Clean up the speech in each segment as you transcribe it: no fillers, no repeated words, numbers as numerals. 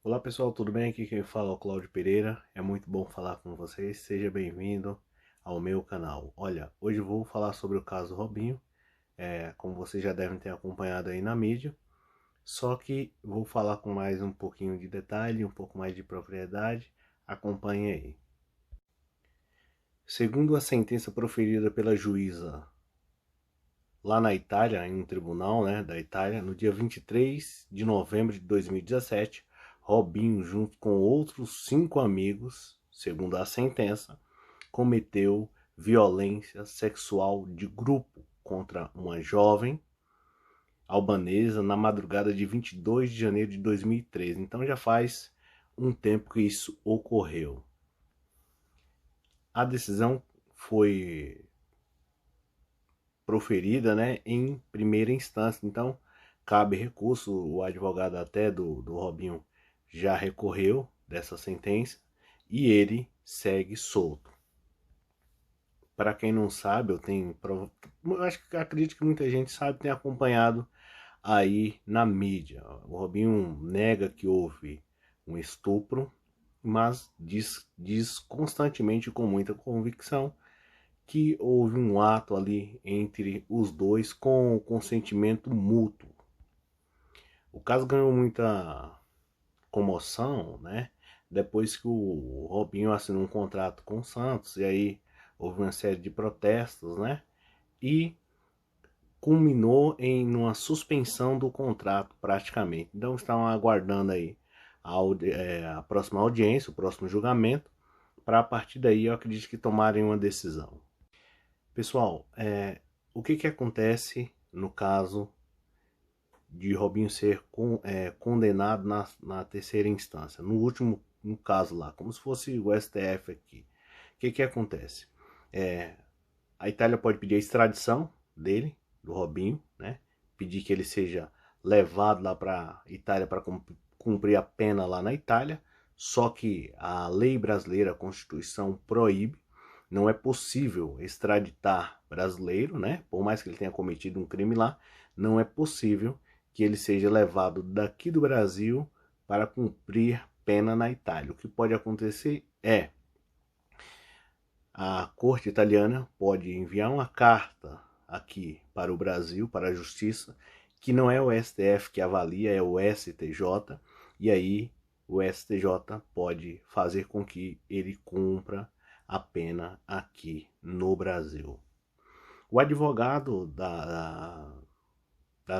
Olá pessoal, tudo bem? Aqui quem fala é o Cláudio Pereira. É muito bom falar com vocês. Seja bem-vindo ao meu canal. Olha, hoje eu vou falar sobre o caso Robinho. Como vocês já devem ter acompanhado aí na mídia. Só que vou falar com mais um pouquinho de detalhe, um pouco mais de propriedade. Acompanhe aí. Segundo a sentença proferida pela juíza lá na Itália, em um tribunal, da Itália, no dia 23 de novembro de 2017, Robinho, junto com outros 5 amigos, segundo a sentença, cometeu violência sexual de grupo contra uma jovem albanesa na madrugada de 22 de janeiro de 2013. Então já faz um tempo que isso ocorreu. A decisão foi proferida, em primeira instância. Então, cabe recurso. O advogado até do Robinho já recorreu dessa sentença e ele segue solto. Para quem não sabe, eu acredito que muita gente sabe, tem acompanhado aí na mídia. O Robinho nega que houve um estupro, mas diz constantemente, com muita convicção, que houve um ato ali entre os dois com consentimento mútuo. O caso ganhou muita comoção, depois que o Robinho assinou um contrato com o Santos, e aí houve uma série de protestos, e culminou em uma suspensão do contrato praticamente. Então estão aguardando aí a próxima audiência, o próximo julgamento, para a partir daí eu acredito que tomarem uma decisão. Pessoal, o que acontece no caso de Robinho ser condenado na terceira instância? No caso lá, como se fosse o STF aqui. O que acontece? A Itália pode pedir a extradição dele, do Robinho, pedir que ele seja levado lá para a Itália para cumprir a pena lá na Itália, só que a lei brasileira, a Constituição, proíbe. Não é possível extraditar brasileiro, por mais que ele tenha cometido um crime lá, não é possível que ele seja levado daqui do Brasil para cumprir pena na Itália. O que pode acontecer é a corte italiana pode enviar uma carta aqui para o Brasil, para a justiça, que não é o STF que avalia, é o STJ, e aí o STJ pode fazer com que ele cumpra a pena aqui no Brasil. O advogado da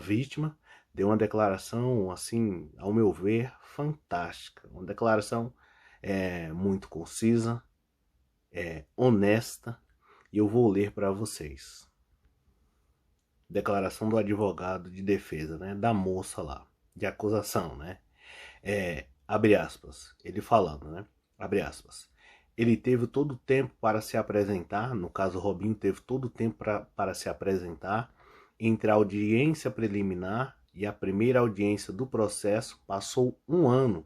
vítima deu uma declaração, assim, ao meu ver, fantástica. Uma declaração muito concisa, honesta, e eu vou ler para vocês. Declaração do advogado de defesa, da moça lá, de acusação, abre aspas, ele falando, abre aspas. Ele teve todo o tempo para se apresentar, no caso Robinho teve todo o tempo para se apresentar, entre a audiência preliminar e a primeira audiência do processo passou um ano.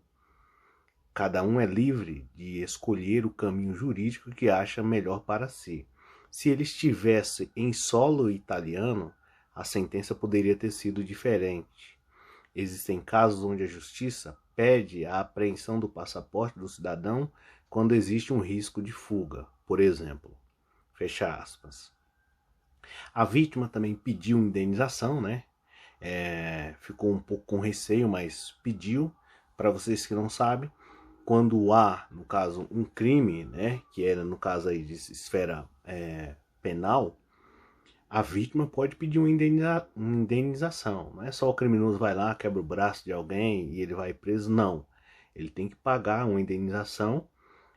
Cada um é livre de escolher o caminho jurídico que acha melhor para si. Se ele estivesse em solo italiano, a sentença poderia ter sido diferente. Existem casos onde a justiça pede a apreensão do passaporte do cidadão quando existe um risco de fuga, por exemplo. Fecha aspas. A vítima também pediu indenização, ficou um pouco com receio, mas pediu. Para vocês que não sabem, quando há, no caso, um crime, que era no caso aí de esfera penal, a vítima pode pedir uma indenização. Não é só o criminoso vai lá, quebra o braço de alguém e ele vai preso, não. Ele tem que pagar uma indenização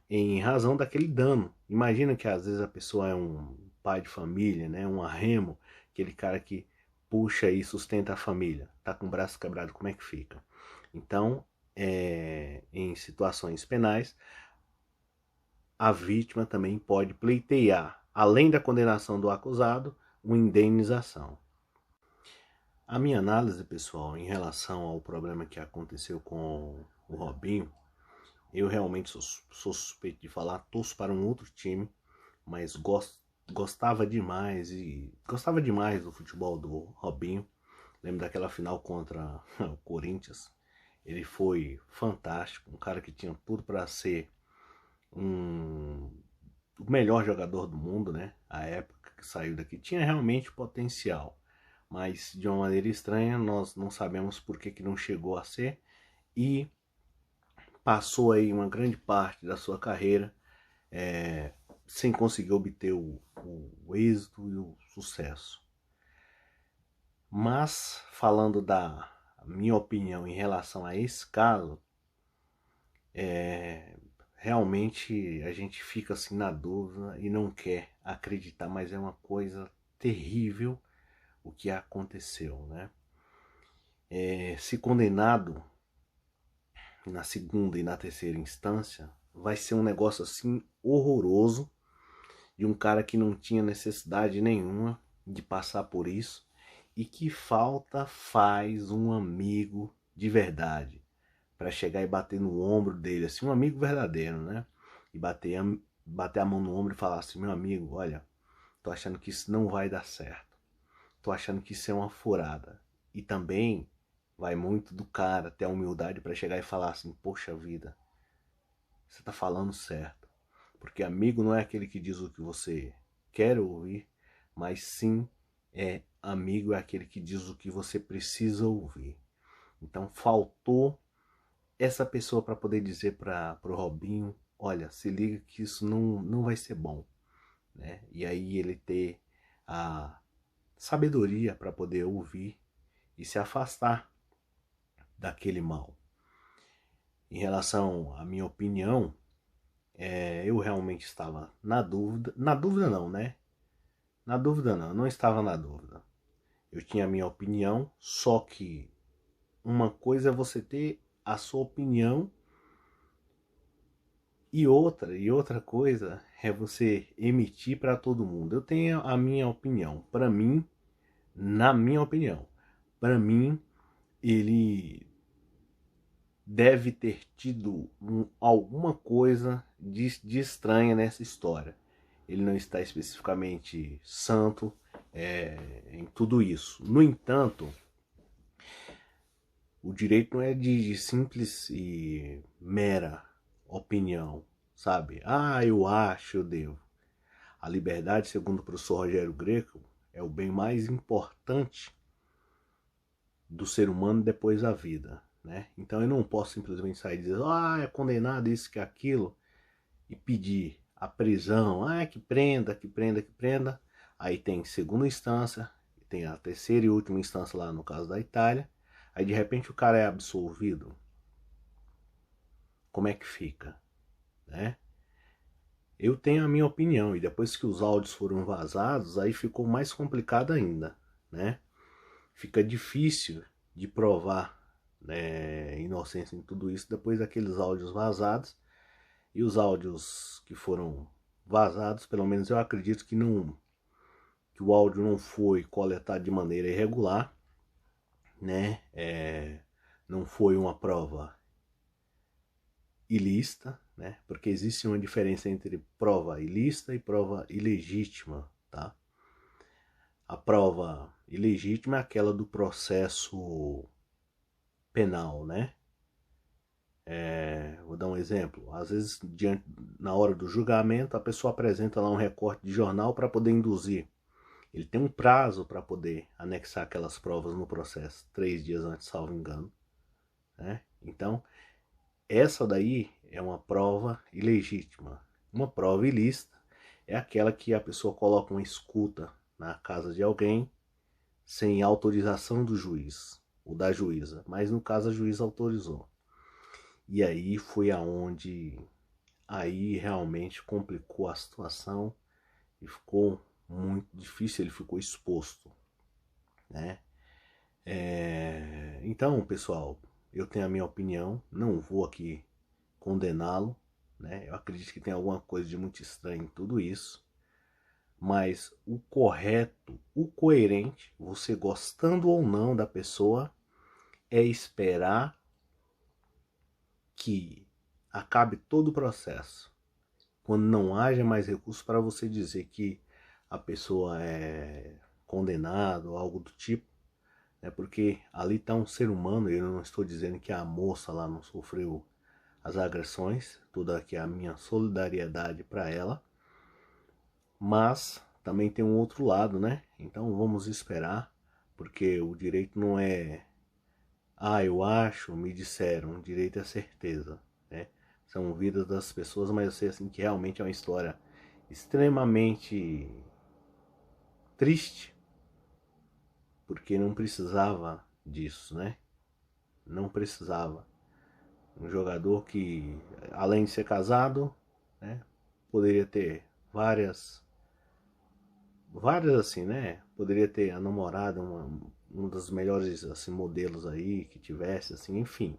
em razão daquele dano. Imagina que às vezes a pessoa é um pai de família, um arremo, aquele cara que puxa e sustenta a família, tá com o braço quebrado, como é que fica? Então, em situações penais, a vítima também pode pleitear, além da condenação do acusado, uma indenização. A minha análise, pessoal, em relação ao problema que aconteceu com o Robinho, eu realmente sou suspeito de falar, torço para um outro time, mas gostava demais do futebol do Robinho. Lembro daquela final contra o Corinthians. Ele foi fantástico, um cara que tinha tudo para ser o melhor jogador do mundo, né? A época que saiu daqui tinha realmente potencial, mas de uma maneira estranha nós não sabemos por que não chegou a ser e passou aí uma grande parte da sua carreira sem conseguir obter o êxito e o sucesso. Mas falando da minha opinião em relação a esse caso, realmente a gente fica assim na dúvida e não quer acreditar, mas é uma coisa terrível o que aconteceu, né? Se condenado na segunda e na terceira instância, vai ser um negócio assim horroroso, de um cara que não tinha necessidade nenhuma de passar por isso e que falta faz um amigo de verdade para chegar e bater no ombro dele, assim, um amigo verdadeiro, né? E bater a mão no ombro e falar assim: meu amigo, olha, tô achando que isso não vai dar certo, tô achando que isso é uma furada. E também vai muito do cara ter a humildade para chegar e falar assim: poxa vida, você tá falando certo. Porque amigo não é aquele que diz o que você quer ouvir, mas sim amigo é aquele que diz o que você precisa ouvir. Então faltou essa pessoa para poder dizer para o Robinho: olha, se liga que isso não vai ser bom, né? E aí ele ter a sabedoria para poder ouvir e se afastar daquele mal. Em relação à minha opinião, eu realmente estava na dúvida não, né? Na dúvida não, eu não estava na dúvida. Eu tinha a minha opinião, só que uma coisa é você ter a sua opinião e outra coisa é você emitir para todo mundo. Eu tenho a minha opinião. Para mim, na minha opinião, para mim, ele deve ter tido alguma coisa de estranha nessa história. Ele não está especificamente santo em tudo isso. No entanto, o direito não é de simples e mera opinião, sabe? Ah, eu acho, eu devo. A liberdade, segundo o professor Rogério Greco, é o bem mais importante do ser humano depois da vida, né? Então eu não posso simplesmente sair e dizer: ah, é condenado isso que aquilo, e pedir a prisão, que prenda, que prenda, que prenda. Aí tem segunda instância, tem a terceira e última instância lá no caso da Itália. Aí de repente o cara é absolvido. Como é que fica, né? Eu tenho a minha opinião, e depois que os áudios foram vazados, aí ficou mais complicado ainda, né? Fica difícil de provar, né, inocência em tudo isso depois daqueles áudios vazados. E os áudios que foram vazados, pelo menos eu acredito que o áudio não foi coletado de maneira irregular, né? Não foi uma prova ilícita, né? Porque existe uma diferença entre prova ilícita e prova ilegítima, tá? A prova ilegítima é aquela do processo penal, né? Vou dar um exemplo. Às vezes, na hora do julgamento, a pessoa apresenta lá um recorte de jornal para poder induzir. Ele tem um prazo para poder anexar aquelas provas no processo, 3 dias antes, salvo engano, né? Então, essa daí é uma prova ilegítima. Uma prova ilícita é aquela que a pessoa coloca uma escuta na casa de alguém sem autorização do juiz ou da juíza, mas no caso a juíza autorizou. E aí foi aonde aí realmente complicou a situação e ficou muito difícil, ele ficou exposto, né? Então, pessoal, eu tenho a minha opinião, não vou aqui condená-lo, né? Eu acredito que tem alguma coisa de muito estranho em tudo isso, mas o correto, o coerente, você gostando ou não da pessoa, é esperar que acabe todo o processo. Quando não haja mais recurso para você dizer que a pessoa é condenada ou algo do tipo, É porque ali está um ser humano, eu não estou dizendo que a moça lá não sofreu as agressões, toda aqui a minha solidariedade para ela, mas também tem um outro lado, né? Então vamos esperar, porque o direito não é, eu acho, me disseram, o direito é certeza, né? São vidas das pessoas, mas eu sei assim que realmente é uma história extremamente triste, porque não precisava disso, né? Não precisava. Um jogador que, além de ser casado, né, poderia ter várias assim, né? Poderia ter a namorada, um dos melhores assim modelos aí que tivesse, assim, enfim.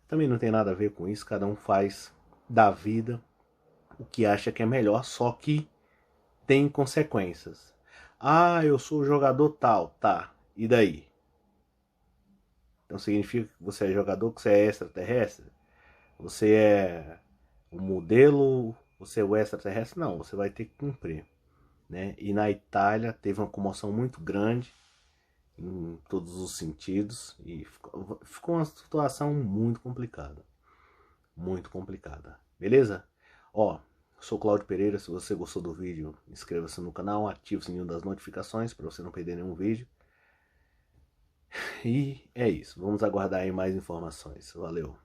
Também não tem nada a ver com isso. Cada um faz da vida o que acha que é melhor, só que tem consequências. Eu sou jogador tal, tá? E daí? Então significa que você é jogador, que você é extraterrestre? Você é o modelo, você é o extraterrestre? Não, você vai ter que cumprir, né? E na Itália teve uma comoção muito grande em todos os sentidos e ficou uma situação muito complicada, beleza? Ó, sou Cláudio Pereira. Se você gostou do vídeo, inscreva-se no canal, ative o sininho das notificações para você não perder nenhum vídeo. E é isso, vamos aguardar aí mais informações. Valeu!